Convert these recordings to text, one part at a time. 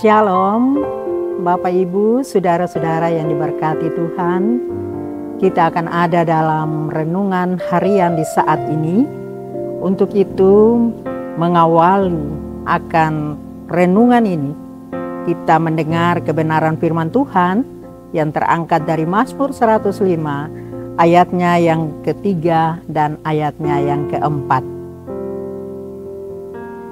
Shalom, Bapak Ibu, saudara-saudara yang diberkati Tuhan. Kita akan ada dalam renungan harian di saat ini. Untuk itu, mengawali akan renungan ini, kita mendengar kebenaran firman Tuhan yang terangkat dari Mazmur 105, ayatnya yang ketiga dan ayatnya yang keempat.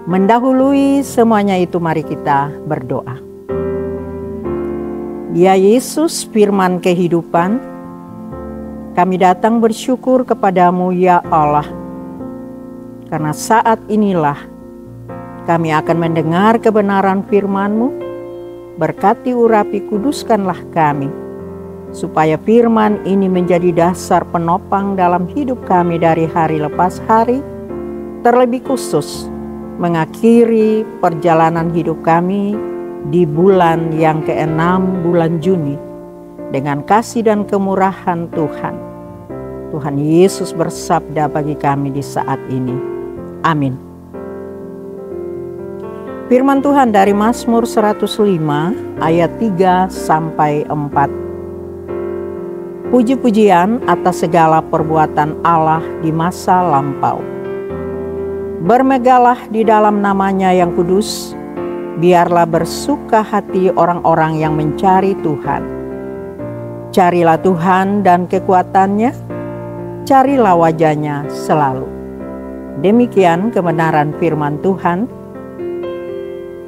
Mendahului semuanya itu, mari kita berdoa. Ya Yesus, firman kehidupan, kami datang bersyukur kepadamu ya Allah. Karena saat inilah kami akan mendengar kebenaran firman-Mu. Berkati, urapi, kuduskanlah kami, supaya firman ini menjadi dasar penopang dalam hidup kami dari hari lepas hari, terlebih khusus mengakhiri perjalanan hidup kami di bulan yang ke-6, bulan Juni, dengan kasih dan kemurahan Tuhan. Tuhan Yesus bersabda bagi kami di saat ini. Amin. Firman Tuhan dari Mazmur 105 ayat 3 sampai 4. Puji-pujian atas segala perbuatan Allah di masa lampau. Bermegalah di dalam namanya yang kudus, biarlah bersuka hati orang-orang yang mencari Tuhan. Carilah Tuhan dan kekuatannya, carilah wajahnya selalu. Demikian kebenaran firman Tuhan.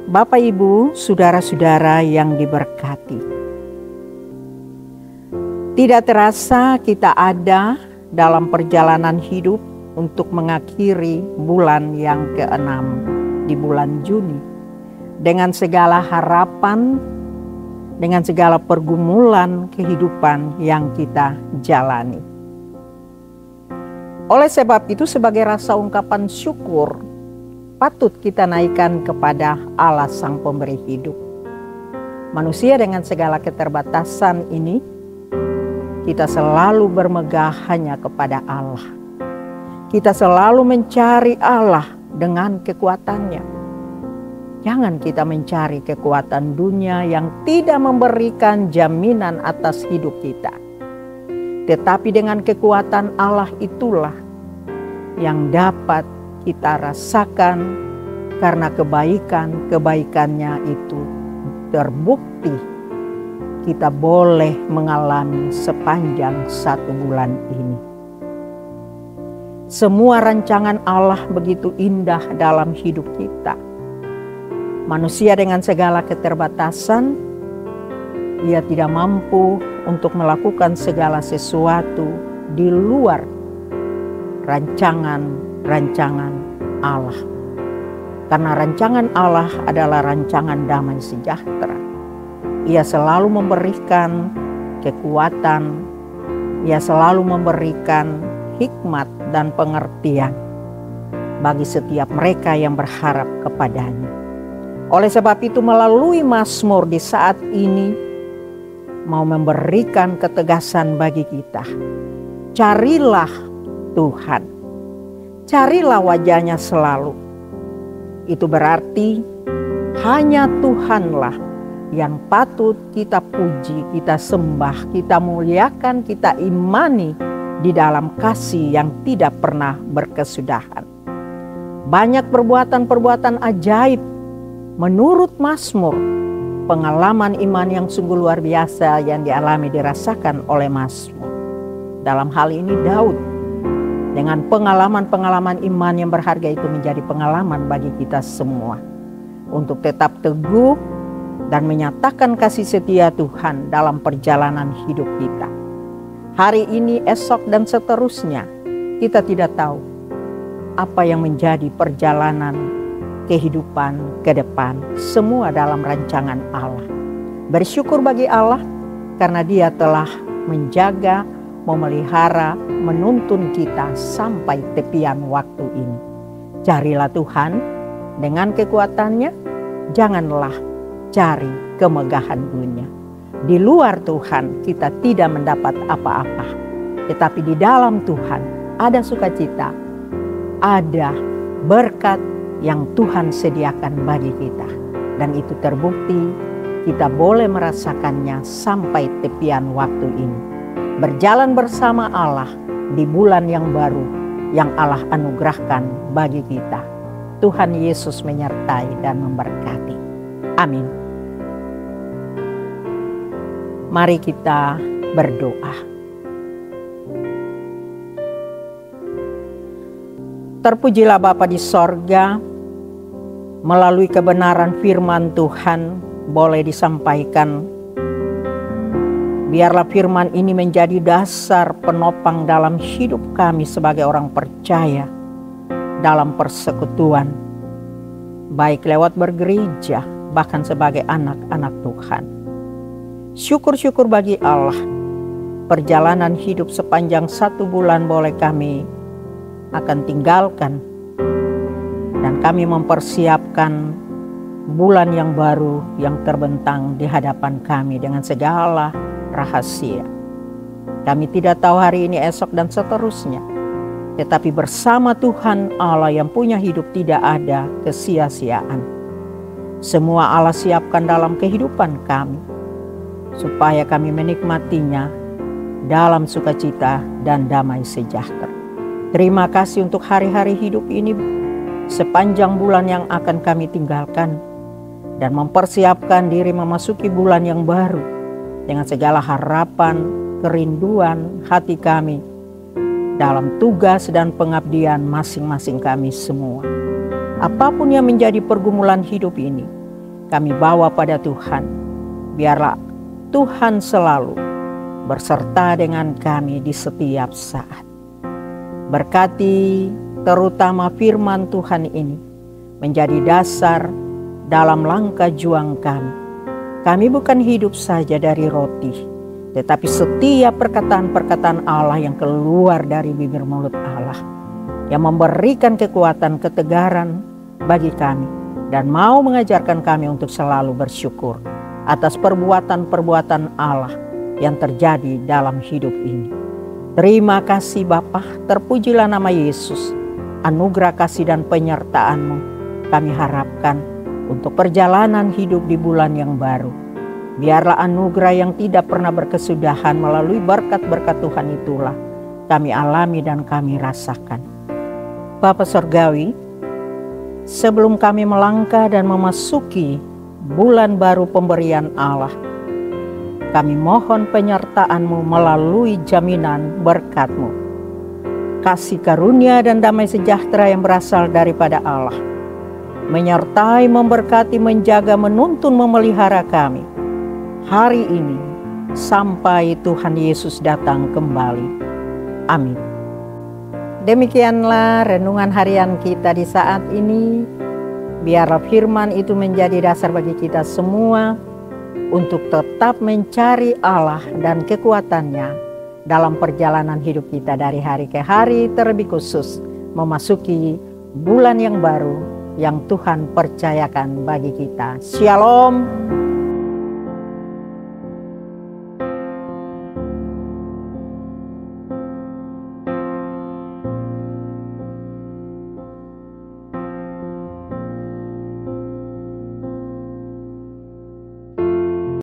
Bapak, Ibu, saudara-saudara yang diberkati. Tidak terasa kita ada dalam perjalanan hidup untuk mengakhiri bulan yang ke-6 di bulan Juni. Dengan segala harapan, dengan segala pergumulan kehidupan yang kita jalani. Oleh sebab itu, sebagai rasa ungkapan syukur, patut kita naikkan kepada Allah Sang Pemberi Hidup. Manusia dengan segala keterbatasan ini, kita selalu bermegah hanya kepada Allah. Kita selalu mencari Allah dengan kekuatannya. Jangan kita mencari kekuatan dunia yang tidak memberikan jaminan atas hidup kita. Tetapi dengan kekuatan Allah itulah yang dapat kita rasakan, karena kebaikannya itu terbukti kita boleh mengalami sepanjang 1 bulan ini. Semua rancangan Allah begitu indah dalam hidup kita. Manusia dengan segala keterbatasan, ia tidak mampu untuk melakukan segala sesuatu di luar rancangan Allah. Karena rancangan Allah adalah rancangan damai sejahtera. Ia selalu memberikan kekuatan, ia selalu memberikan hikmat dan pengertian bagi setiap mereka yang berharap kepadanya. Oleh sebab itu, melalui Mazmur di saat ini mau memberikan ketegasan bagi kita. Carilah Tuhan, carilah wajahnya selalu. Itu berarti hanya Tuhanlah yang patut kita puji, kita sembah, kita muliakan, kita imani di dalam kasih yang tidak pernah berkesudahan. Banyak perbuatan-perbuatan ajaib menurut Mazmur, pengalaman iman yang sungguh luar biasa yang dialami, dirasakan oleh Mazmur. Dalam hal ini Daud, dengan pengalaman-pengalaman iman yang berharga itu menjadi pengalaman bagi kita semua. Untuk tetap teguh dan menyatakan kasih setia Tuhan dalam perjalanan hidup kita. Hari ini, esok, dan seterusnya, kita tidak tahu apa yang menjadi perjalanan kehidupan ke depan. Semua dalam rancangan Allah. Bersyukur bagi Allah karena Dia telah menjaga, memelihara, menuntun kita sampai tepian waktu ini. Carilah Tuhan dengan kekuatannya, janganlah cari kemegahan dunia. Di luar Tuhan kita tidak mendapat apa-apa. Tetapi di dalam Tuhan ada sukacita, ada berkat, yang Tuhan sediakan bagi kita. Dan itu terbukti kita boleh merasakannya sampai tepian waktu ini. Berjalan bersama Allah di bulan yang baru yang Allah anugerahkan bagi kita. Tuhan Yesus menyertai dan memberkati. Amin. Mari kita berdoa. Terpujilah Bapa di sorga, melalui kebenaran firman Tuhan boleh disampaikan. Biarlah firman ini menjadi dasar penopang dalam hidup kami sebagai orang percaya dalam persekutuan, baik lewat bergereja, bahkan sebagai anak-anak Tuhan. Syukur-syukur bagi Allah, perjalanan hidup sepanjang 1 bulan boleh kami akan tinggalkan, dan kami mempersiapkan bulan yang baru yang terbentang di hadapan kami dengan segala rahasia. Kami tidak tahu hari ini, esok, dan seterusnya. Tetapi bersama Tuhan Allah yang punya hidup tidak ada kesia-siaan. Semua Allah siapkan dalam kehidupan kami, supaya kami menikmatinya dalam sukacita dan damai sejahtera. Terima kasih untuk hari-hari hidup ini sepanjang bulan yang akan kami tinggalkan, dan mempersiapkan diri memasuki bulan yang baru dengan segala harapan, kerinduan hati kami dalam tugas dan pengabdian masing-masing kami semua. Apapun yang menjadi pergumulan hidup ini, kami bawa pada Tuhan. Biarlah Tuhan selalu berserta dengan kami di setiap saat. Berkati terutama firman Tuhan ini menjadi dasar dalam langkah juang kami. Kami bukan hidup saja dari roti, tetapi setiap perkataan-perkataan Allah yang keluar dari bibir mulut Allah, yang memberikan kekuatan, ketegaran bagi kami, dan mau mengajarkan kami untuk selalu bersyukur atas perbuatan-perbuatan Allah yang terjadi dalam hidup ini. Terima kasih Bapa, terpujilah nama Yesus. Anugerah kasih dan penyertaan-Mu kami harapkan untuk perjalanan hidup di bulan yang baru. Biarlah anugerah yang tidak pernah berkesudahan melalui berkat-berkat Tuhan itulah kami alami dan kami rasakan. Bapa Surgawi, sebelum kami melangkah dan memasuki bulan baru pemberian Allah, kami mohon penyertaan-Mu melalui jaminan berkat-Mu. Kasih karunia dan damai sejahtera yang berasal daripada Allah menyertai, memberkati, menjaga, menuntun, memelihara kami hari ini sampai Tuhan Yesus datang kembali. Amin. Demikianlah renungan harian kita di saat ini. Biarlah firman itu menjadi dasar bagi kita semua untuk tetap mencari Allah dan kekuatannya dalam perjalanan hidup kita dari hari ke hari, terlebih khusus memasuki bulan yang baru yang Tuhan percayakan bagi kita. Shalom.